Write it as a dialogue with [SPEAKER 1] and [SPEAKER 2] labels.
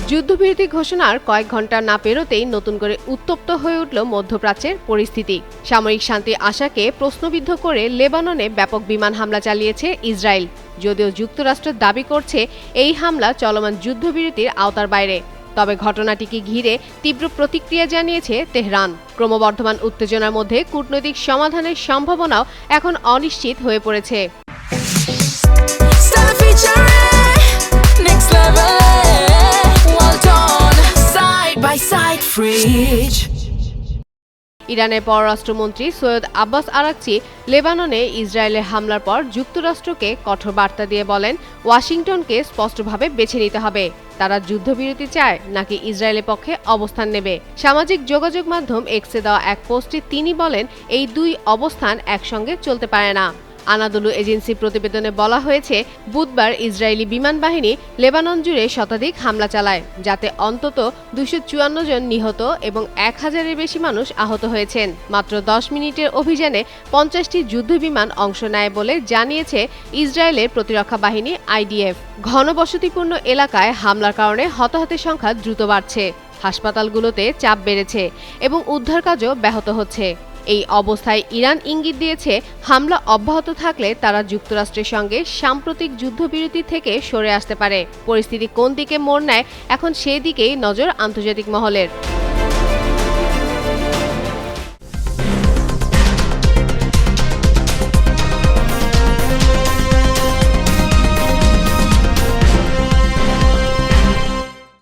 [SPEAKER 1] যুদ্ধবিরতি ঘোষণার কয়েক ঘন্টা না পেরোতেই নতুন করে উত্তপ্ত হয়ে উঠল মধ্যপ্রাচ্যের পরিস্থিতি। সামরিক শান্তি আশাকে প্রশ্নবিদ্ধ করে লেবাননে ব্যাপক বিমান হামলা চালিয়েছে ইসরায়েল। যদিও যুক্তরাষ্ট্র দাবি করছে এই হামলা চলমান যুদ্ধবিরতির আওতার বাইরে, তবে ঘটনাটিকে ঘিরে তীব্র প্রতিক্রিয়া জানিয়েছে তেহরান। ক্রমবর্ধমান উত্তেজনার মধ্যে কূটনৈতিক সমাধানের সম্ভাবনাও এখন অনিশ্চিত হয়ে পড়েছে। ইরানের পররাষ্ট্রমন্ত্রী সৈয়দ আব্বাস আরাকচি লেবাননে ইসরায়েলের হামলার পর যুক্তরাষ্ট্রকে কঠোর বার্তা দিয়ে বলেন, ওয়াশিংটনকে স্পষ্টভাবে বেছে নিতে হবে তারা যুদ্ধবিরতি চায় নাকি ইসরায়েলের পক্ষে অবস্থান নেবে। সামাজিক যোগাযোগ মাধ্যম এক্সে দেওয়া এক পোস্টে তিনি বলেন, এই দুই অবস্থান একসঙ্গে চলতে পারে না। আনাদোলু এজেন্সির প্রতিবেদনে বলা হয়েছে, বুধবার ইসরায়েলি বিমান বাহিনী লেবানন জুড়ে শতাধিক হামলা চালায়, যাতে অন্তত 254 জন নিহত এবং 1000-এর বেশি মানুষ আহত হয়েছেন। মাত্র 10 মিনিটের অভিযানে 50টি যুদ্ধবিমান অংশ নেয় বলে জানিয়েছে ইসরায়েলের প্রতিরক্ষা বাহিনী IDF। ঘনবসতিপূর্ণ এলাকায় হামলার কারণে হতাহতের সংখ্যা দ্রুত বাড়ছে, হাসপাতালগুলোতে চাপ বেড়েছে এবং উদ্ধার কাজও ব্যাহত হচ্ছে। এই অবস্থায় ইরান ইঙ্গিত দিয়েছে, হামলা অব্যাহত থাকলে তারা যুক্তরাষ্ট্রের সঙ্গে সাম্প্রতিক যুদ্ধবিরতি থেকে সরে আসতে পারে। পরিস্থিতি কোন দিকে মোড় নেয় এখন সেই দিকেই নজর আন্তর্জাতিক মহলের।